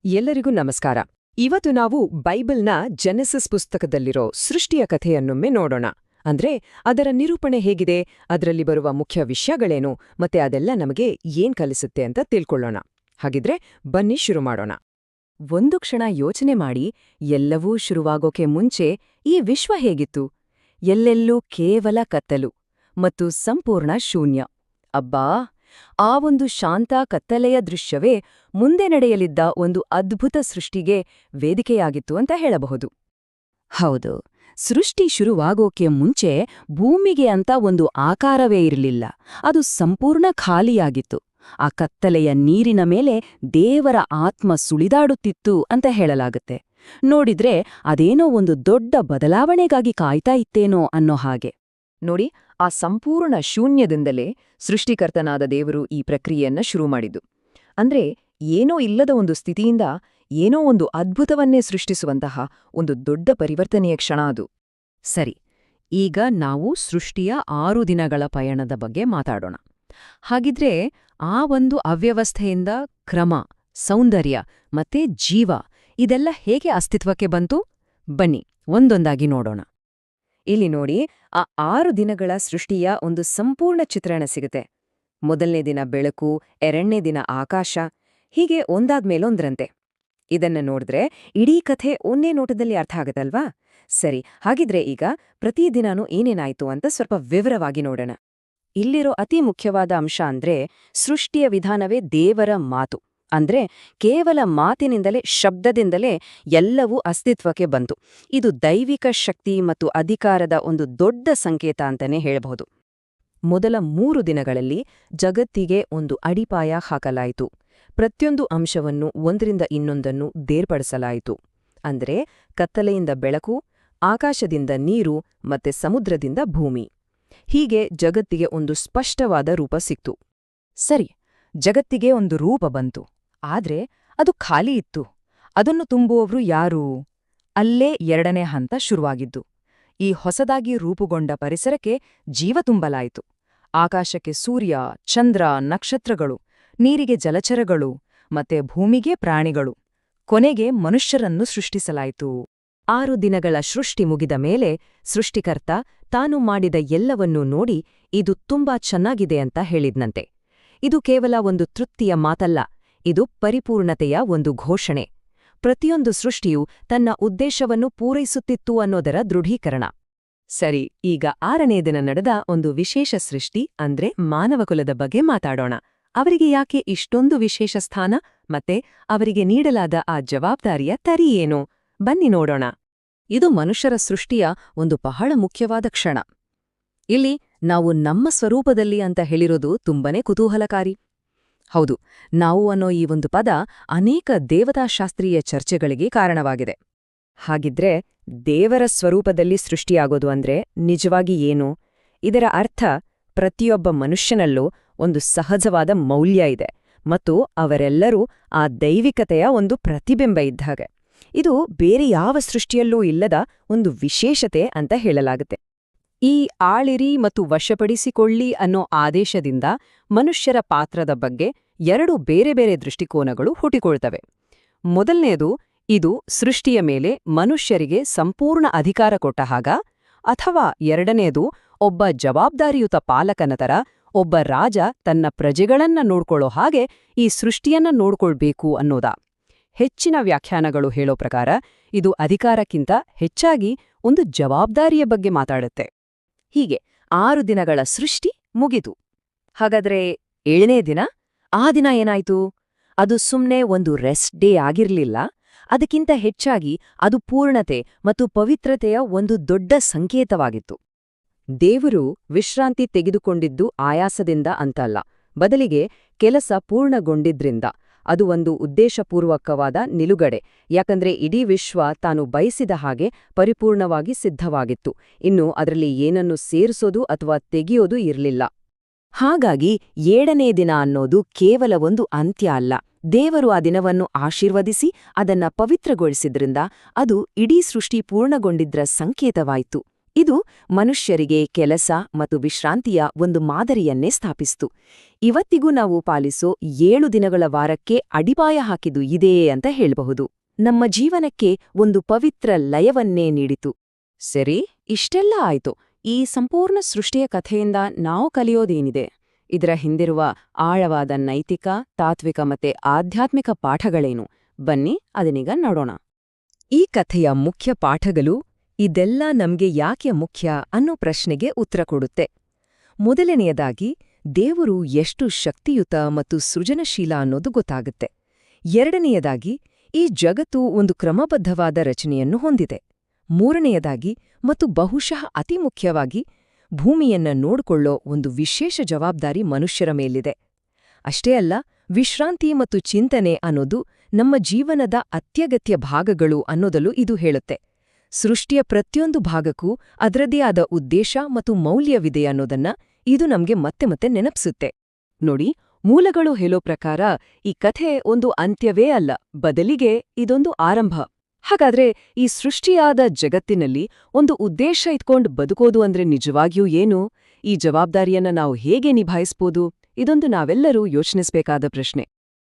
ಎಲ್ಲರಿಗೂ ನಮಸ್ಕಾರ. ಇವತ್ತು ನಾವು ಬೈಬಲ್ನ ಜೆನೆಸಿಸ್ ಪುಸ್ತಕದಲ್ಲಿರೋ ಸೃಷ್ಟಿಯ ಕಥೆಯನ್ನೊಮ್ಮೆ ನೋಡೋಣ. ಅಂದ್ರೆ ಅದರ ನಿರೂಪಣೆ ಹೇಗಿದೆ, ಅದರಲ್ಲಿ ಬರುವ ಮುಖ್ಯ ವಿಷಯಗಳೇನು, ಮತ್ತೆ ಅದೆಲ್ಲ ನಮಗೆ ಏನ್ ಕಲಿಸುತ್ತೆ ಅಂತ ತಿಳ್ಕೊಳ್ಳೋಣ. ಹಾಗಿದ್ರೆ ಬನ್ನಿ ಶುರು ಮಾಡೋಣ. ಒಂದು ಕ್ಷಣ ಯೋಚನೆ ಮಾಡಿ, ಎಲ್ಲವೂ ಶುರುವಾಗೋಕೆ ಮುಂಚೆ ಈ ವಿಶ್ವ ಹೇಗಿತ್ತು? ಎಲ್ಲೆಲ್ಲೂ ಕೇವಲ ಕತ್ತಲು ಮತ್ತು ಸಂಪೂರ್ಣ ಶೂನ್ಯ. ಅಬ್ಬಾ, ಆ ಒಂದು ಶಾಂತ ಕತ್ತಲೆಯ ದೃಶ್ಯವೇ ಮುಂದೆ ನಡೆಯಲಿದ್ದ ಒಂದು ಅದ್ಭುತ ಸೃಷ್ಟಿಗೆ ವೇದಿಕೆಯಾಗಿತ್ತು ಅಂತ ಹೇಳಬಹುದು. ಹೌದು, ಸೃಷ್ಟಿ ಶುರುವಾಗೋಕೆ ಮುಂಚೆ ಭೂಮಿಗೆ ಅಂತ ಒಂದು ಆಕಾರವೇ ಇರಲಿಲ್ಲ. ಅದು ಸಂಪೂರ್ಣ ಖಾಲಿಯಾಗಿತ್ತು. ಆ ಕತ್ತಲೆಯ ನೀರಿನ ಮೇಲೆ ದೇವರ ಆತ್ಮ ಸುಳಿದಾಡುತ್ತಿತ್ತು ಅಂತ ಹೇಳಲಾಗುತ್ತೆ. ನೋಡಿದ್ರೆ ಅದೇನೋ ಒಂದು ದೊಡ್ಡ ಬದಲಾವಣೆಗಾಗಿ ಕಾಯ್ತಾ ಇತ್ತೇನೋ ಅನ್ನೋ ಹಾಗೆ. ನೋಡಿ, ಆ ಸಂಪೂರ್ಣ ಶೂನ್ಯದಿಂದಲೇ ಸೃಷ್ಟಿಕರ್ತನಾದ ದೇವರು ಈ ಪ್ರಕ್ರಿಯೆಯನ್ನ ಶುರು ಮಾಡಿದ್ದು. ಅಂದ್ರೆ ಏನೋ ಇಲ್ಲದ ಒಂದು ಸ್ಥಿತಿಯಿಂದ ಏನೋ ಒಂದು ಅದ್ಭುತವನ್ನೇ ಸೃಷ್ಟಿಸುವಂತಹ ಒಂದು ದೊಡ್ಡ ಪರಿವರ್ತನೆಯ ಕ್ಷಣ ಅದು. ಸರಿ, ಈಗ ನಾವು ಸೃಷ್ಟಿಯ 6 ದಿನಗಳ ಪಯಣದ ಬಗ್ಗೆ ಮಾತಾಡೋಣ. ಹಾಗಿದ್ರೆ ಆ ಒಂದು ಅವ್ಯವಸ್ಥೆಯಿಂದ ಕ್ರಮ, ಸೌಂದರ್ಯ ಮತ್ತೆ ಜೀವ ಇದೆಲ್ಲ ಹೇಗೆ ಅಸ್ತಿತ್ವಕ್ಕೆ ಬಂತು? ಬನ್ನಿ ಒಂದೊಂದಾಗಿ ನೋಡೋಣ. ಇಲ್ಲಿ ನೋಡಿ, ಆ 6 ದಿನಗಳ ಸೃಷ್ಟಿಯ ಒಂದು ಸಂಪೂರ್ಣ ಚಿತ್ರಣ ಸಿಗುತ್ತೆ. ಮೊದಲನೇ ದಿನ ಬೆಳಕು, ಎರಡನೇ ದಿನ ಆಕಾಶ, ಹೀಗೆ ಒಂದಾದ್ಮೇಲೊಂದ್ರಂತೆ. ಇದನ್ನ ನೋಡಿದ್ರೆ ಇಡೀ ಕಥೆ ಒಂದೇ ನೋಟದಲ್ಲಿ ಅರ್ಥ ಆಗತ್ತಲ್ವಾ? ಸರಿ, ಹಾಗಿದ್ರೆ ಈಗ ಪ್ರತಿದಿನಾನೂ ಏನೇನಾಯ್ತು ಅಂತ ಸ್ವಲ್ಪ ವಿವರವಾಗಿ ನೋಡೋಣ. ಇಲ್ಲಿರೋ ಅತಿ ಮುಖ್ಯವಾದ ಅಂಶ ಅಂದ್ರೆ ಸೃಷ್ಟಿಯ ವಿಧಾನವೇ ದೇವರ ಮಾತು. ಅಂದ್ರೆ ಕೇವಲ ಮಾತಿನಿಂದಲೇ, ಶಬ್ದದಿಂದಲೇ ಎಲ್ಲವೂ ಅಸ್ತಿತ್ವಕ್ಕೆ ಬಂತು. ಇದು ದೈವಿಕ ಶಕ್ತಿ ಮತ್ತು ಅಧಿಕಾರದ ಒಂದು ದೊಡ್ಡ ಸಂಕೇತ ಅಂತಾನೆ ಹೇಳಬಹುದು. ಮೊದಲ 3 ದಿನಗಳಲ್ಲಿ ಜಗತ್ತಿಗೆ ಒಂದು ಅಡಿಪಾಯ ಹಾಕಲಾಯಿತು. ಪ್ರತಿಯೊಂದು ಅಂಶವನ್ನು ಒಂದರಿಂದ ಇನ್ನೊಂದನ್ನು ಬೇರ್ಪಡಿಸಲಾಯಿತು. ಅಂದ್ರೆ ಕತ್ತಲೆಯಿಂದ ಬೆಳಕು, ಆಕಾಶದಿಂದ ನೀರು ಮತ್ತೆ ಸಮುದ್ರದಿಂದ ಭೂಮಿ. ಹೀಗೆ ಜಗತ್ತಿಗೆ ಒಂದು ಸ್ಪಷ್ಟವಾದ ರೂಪ ಸಿಕ್ತು. ಸರಿ, ಜಗತ್ತಿಗೆ ಒಂದು ರೂಪ ಬಂತು. ಆದ್ರೆ ಅದು ಖಾಲಿ ಇತ್ತು. ಅದನ್ನು ತುಂಬುವವರು ಯಾರು? ಅಲ್ಲೇ ಎರಡನೇ ಹಂತ ಶುರುವಾಗಿದ್ದು. ಈ ಹೊಸದಾಗಿ ರೂಪುಗೊಂಡ ಪರಿಸರಕ್ಕೆ ಜೀವ ತುಂಬಲಾಯಿತು. ಆಕಾಶಕ್ಕೆ ಸೂರ್ಯ, ಚಂದ್ರ, ನಕ್ಷತ್ರಗಳು, ನೀರಿಗೆ ಜಲಚರಗಳು, ಮತ್ತೆ ಭೂಮಿಗೆ ಪ್ರಾಣಿಗಳು, ಕೊನೆಗೆ ಮನುಷ್ಯರನ್ನು ಸೃಷ್ಟಿಸಲಾಯಿತು. 6 ದಿನಗಳ ಸೃಷ್ಟಿ ಮುಗಿದ ಮೇಲೆ ಸೃಷ್ಟಿಕರ್ತ ತಾನು ಮಾಡಿದ ಎಲ್ಲವನ್ನೂ ನೋಡಿ ಇದು ತುಂಬಾ ಚೆನ್ನಾಗಿದೆ ಅಂತ ಹೇಳಿದ್ನಂತೆ. ಇದು ಕೇವಲ ಒಂದು ತೃಪ್ತಿಯ ಮಾತಲ್ಲ, ಇದು ಪರಿಪೂರ್ಣತೆಯ ಒಂದು ಘೋಷಣೆ. ಪ್ರತಿಯೊಂದು ಸೃಷ್ಟಿಯೂ ತನ್ನ ಉದ್ದೇಶವನ್ನು ಪೂರೈಸುತ್ತಿತ್ತು ಅನ್ನೋದರ ದೃಢೀಕರಣ. ಸರಿ, ಈಗ 6ನೇ ದಿನ ನಡೆದ ಒಂದು ವಿಶೇಷ ಸೃಷ್ಟಿ ಅಂದ್ರೆ ಮಾನವಕುಲದ ಬಗ್ಗೆ ಮಾತಾಡೋಣ. ಅವರಿಗೆ ಯಾಕೆ ಇಷ್ಟೊಂದು ವಿಶೇಷ ಸ್ಥಾನ, ಮತ್ತೆ ಅವರಿಗೆ ನೀಡಲಾದ ಆ ಜವಾಬ್ದಾರಿಯ ತರಿ ಏನು? ಬನ್ನಿ ನೋಡೋಣ. ಇದು ಮನುಷ್ಯರ ಸೃಷ್ಟಿಯ ಒಂದು ಬಹಳ ಮುಖ್ಯವಾದ ಕ್ಷಣ. ಇಲ್ಲಿ ನಾವು ನಮ್ಮ ಸ್ವರೂಪದಲ್ಲಿ ಅಂತ ಹೇಳಿರೋದು ತುಂಬನೇ ಕುತೂಹಲಕಾರಿ. ಹೌದು, ನಾವು ಅನ್ನೋ ಈ ಒಂದು ಪದ ಅನೇಕ ದೇವತಾಶಾಸ್ತ್ರೀಯ ಚರ್ಚೆಗಳಿಗೆ ಕಾರಣವಾಗಿದೆ. ಹಾಗಿದ್ರೆ ದೇವರ ಸ್ವರೂಪದಲ್ಲಿ ಸೃಷ್ಟಿಯಾಗೋದು ಅಂದ್ರೆ ನಿಜವಾಗಿ ಏನು? ಇದರ ಅರ್ಥ ಪ್ರತಿಯೊಬ್ಬ ಮನುಷ್ಯನಲ್ಲೂ ಒಂದು ಸಹಜವಾದ ಮೌಲ್ಯ ಇದೆ ಮತ್ತು ಅವರೆಲ್ಲರೂ ಆ ದೈವಿಕತೆಯ ಒಂದು ಪ್ರತಿಬಿಂಬ ಇದ್ದಾಗ. ಇದು ಬೇರೆ ಯಾವ ಸೃಷ್ಟಿಯಲ್ಲೂ ಇಲ್ಲದ ಒಂದು ವಿಶೇಷತೆ ಅಂತ ಹೇಳಲಾಗುತ್ತೆ. ಈ ಆಳಿರಿ ಮತ್ತು ವಶಪಡಿಸಿಕೊಳ್ಳಿ ಅನ್ನೋ ಆದೇಶದಿಂದ ಮನುಷ್ಯರ ಪಾತ್ರದ ಬಗ್ಗೆ 2 ಬೇರೆ ಬೇರೆ ದೃಷ್ಟಿಕೋನಗಳು ಹುಟ್ಟಿಕೊಳ್ತವೆ. ಮೊದಲನೇದು, ಇದು ಸೃಷ್ಟಿಯ ಮೇಲೆ ಮನುಷ್ಯರಿಗೆ ಸಂಪೂರ್ಣ ಅಧಿಕಾರ ಕೊಟ್ಟ ಹಾಗ, ಅಥವಾ ಎರಡನೇದು, ಒಬ್ಬ ಜವಾಬ್ದಾರಿಯುತ ಪಾಲಕನ ತರ ಒಬ್ಬ ರಾಜ ತನ್ನ ಪ್ರಜೆಗಳನ್ನ ನೋಡ್ಕೊಳ್ಳೋ ಹಾಗೆ ಈ ಸೃಷ್ಟಿಯನ್ನ ನೋಡ್ಕೊಳ್ಬೇಕು ಅನ್ನೋದಾ? ಹೆಚ್ಚಿನ ವ್ಯಾಖ್ಯಾನಗಳು ಹೇಳೋ ಪ್ರಕಾರ ಇದು ಅಧಿಕಾರಕ್ಕಿಂತ ಹೆಚ್ಚಾಗಿ ಒಂದು ಜವಾಬ್ದಾರಿಯ ಬಗ್ಗೆ ಮಾತಾಡುತ್ತೆ. ಹೀಗೆ 6 ದಿನಗಳ ಸೃಷ್ಟಿ ಮುಗಿತು. ಹಾಗಾದ್ರೆ 7ನೇ ದಿನ? ಆ ದಿನ ಏನಾಯ್ತು? ಅದು ಸುಮ್ನೆ ಒಂದು ರೆಸ್ಟ್ ಡೇ ಆಗಿರ್ಲಿಲ್ಲ. ಅದಕ್ಕಿಂತ ಹೆಚ್ಚಾಗಿ ಅದು ಪೂರ್ಣತೆ ಮತ್ತು ಪವಿತ್ರತೆಯ ಒಂದು ದೊಡ್ಡ ಸಂಕೇತವಾಗಿತ್ತು. ದೇವರು ವಿಶ್ರಾಂತಿ ತೆಗೆದುಕೊಂಡಿದ್ದು ಆಯಾಸದಿಂದ ಅಂತಲ್ಲ, ಬದಲಿಗೆ ಕೆಲಸ ಪೂರ್ಣಗೊಂಡಿದ್ರಿಂದ. ಅದು ಒಂದು ಉದ್ದೇಶಪೂರ್ವಕವಾದ ನಿಲುಗಡೆ. ಯಾಕಂದ್ರೆ ಇಡೀ ವಿಶ್ವ ತಾನು ಬಯಸಿದ ಹಾಗೆ ಪರಿಪೂರ್ಣವಾಗಿ ಸಿದ್ಧವಾಗಿತ್ತು. ಇನ್ನು ಅದರಲ್ಲಿ ಏನನ್ನು ಸೇರಿಸೋದು ಅಥವಾ ತೆಗೆಯೋದು ಇರಲಿಲ್ಲ. ಹಾಗಾಗಿ 7ನೇ ದಿನ ಅನ್ನೋದು ಕೇವಲ ಒಂದು ಅಂತ್ಯ ಅಲ್ಲ. ದೇವರು ಆ ದಿನವನ್ನು ಆಶೀರ್ವದಿಸಿ ಅದನ್ನ ಪವಿತ್ರಗೊಳಿಸಿದ್ರಿಂದ ಅದು ಇಡೀ ಸೃಷ್ಟಿ ಪೂರ್ಣಗೊಂಡಿದ್ರ ಸಂಕೇತವಾಯಿತು. ಇದು ಮನುಷ್ಯರಿಗೆ ಕೆಲಸ ಮತ್ತು ವಿಶ್ರಾಂತಿಯ ಒಂದು ಮಾದರಿಯನ್ನೇ ಸ್ಥಾಪಿಸಿತು. ಇವತ್ತಿಗೂ ನಾವು ಪಾಲಿಸೋ 7 ದಿನಗಳ ವಾರಕ್ಕೆ ಅಡಿಪಾಯ ಹಾಕಿದ್ದು ಇದೇಯೇ ಅಂತ ಹೇಳಬಹುದು. ನಮ್ಮ ಜೀವನಕ್ಕೆ ಒಂದು ಪವಿತ್ರ ಲಯವನ್ನೇ ನೀಡಿತು. ಸರಿ, ಇಷ್ಟೆಲ್ಲ ಆಯ್ತು. ಈ ಸಂಪೂರ್ಣ ಸೃಷ್ಟಿಯ ಕಥೆಯಿಂದ ನಾವು ಕಲಿಯೋದೇನಿದೆ? ಇದರ ಹಿಂದಿರುವ ಆಳವಾದ ನೈತಿಕ, ತಾತ್ವಿಕ ಮತ್ತೆ ಆಧ್ಯಾತ್ಮಿಕ ಪಾಠಗಳೇನು? ಬನ್ನಿ ಅದನ್ನೀಗ ನೋಡೋಣ. ಈ ಕಥೆಯ ಮುಖ್ಯ ಪಾಠಗಳು ಇದೆಲ್ಲ ನಮ್ಗೆ ಯಾಕೆ ಮುಖ್ಯ ಅನ್ನೋ ಪ್ರಶ್ನೆಗೆ ಉತ್ತರ ಕೊಡುತ್ತೆ. ಮೊದಲನೆಯದಾಗಿ, ದೇವರು ಎಷ್ಟು ಶಕ್ತಿಯುತ ಮತ್ತು ಸೃಜನಶೀಲ ಅನ್ನೋದು ಗೊತ್ತಾಗುತ್ತೆ. ಎರಡನೆಯದಾಗಿ, ಈ ಜಗತ್ತು ಒಂದು ಕ್ರಮಬದ್ಧವಾದ ರಚನೆಯನ್ನು ಹೊಂದಿದೆ. ಮೂರನೆಯದಾಗಿ, ಮತ್ತು ಬಹುಶಃ ಅತಿ ಮುಖ್ಯವಾಗಿ, ಭೂಮಿಯನ್ನ ನೋಡಿಕೊಳ್ಳೋ ಒಂದು ವಿಶೇಷ ಜವಾಬ್ದಾರಿ ಮನುಷ್ಯರ ಮೇಲಿದೆ. ಅಷ್ಟೇ ಅಲ್ಲ, ವಿಶ್ರಾಂತಿ ಮತ್ತು ಚಿಂತನೆ ಅನ್ನೋದು ನಮ್ಮ ಜೀವನದ ಅತ್ಯಗತ್ಯ ಭಾಗಗಳು ಅನ್ನೋದಲ್ಲೂ ಇದು ಹೇಳುತ್ತೆ. ಸೃಷ್ಟಿಯ ಪ್ರತಿಯೊಂದು ಭಾಗಕ್ಕೂ ಅದರದೇ ಆದ ಉದ್ದೇಶ ಮತ್ತು ಮೌಲ್ಯವಿದೆ ಅನ್ನೋದನ್ನ ಇದು ನಮ್ಗೆ ಮತ್ತೆ ಮತ್ತೆ ನೆನಪಿಸುತ್ತೆ. ನೋಡಿ, ಮೂಲಗಳು ಹೇಳೋ ಪ್ರಕಾರ ಈ ಕಥೆ ಒಂದು ಅಂತ್ಯವೇ ಅಲ್ಲ, ಬದಲಿಗೆ ಇದೊಂದು ಆರಂಭ. ಹಾಗಾದ್ರೆ ಈ ಸೃಷ್ಟಿಯಾದ ಜಗತ್ತಿನಲ್ಲಿ ಒಂದು ಉದ್ದೇಶ ಇಟ್ಕೊಂಡು ಬದುಕೋದು ಅಂದ್ರೆ ನಿಜವಾಗಿಯೂ ಏನು? ಈ ಜವಾಬ್ದಾರಿಯನ್ನ ನಾವು ಹೇಗೆ ನಿಭಾಯಿಸ್ಬೋದು? ಇದೊಂದು ನಾವೆಲ್ಲರೂ ಯೋಚಿಸಬೇಕಾದ ಪ್ರಶ್ನೆ.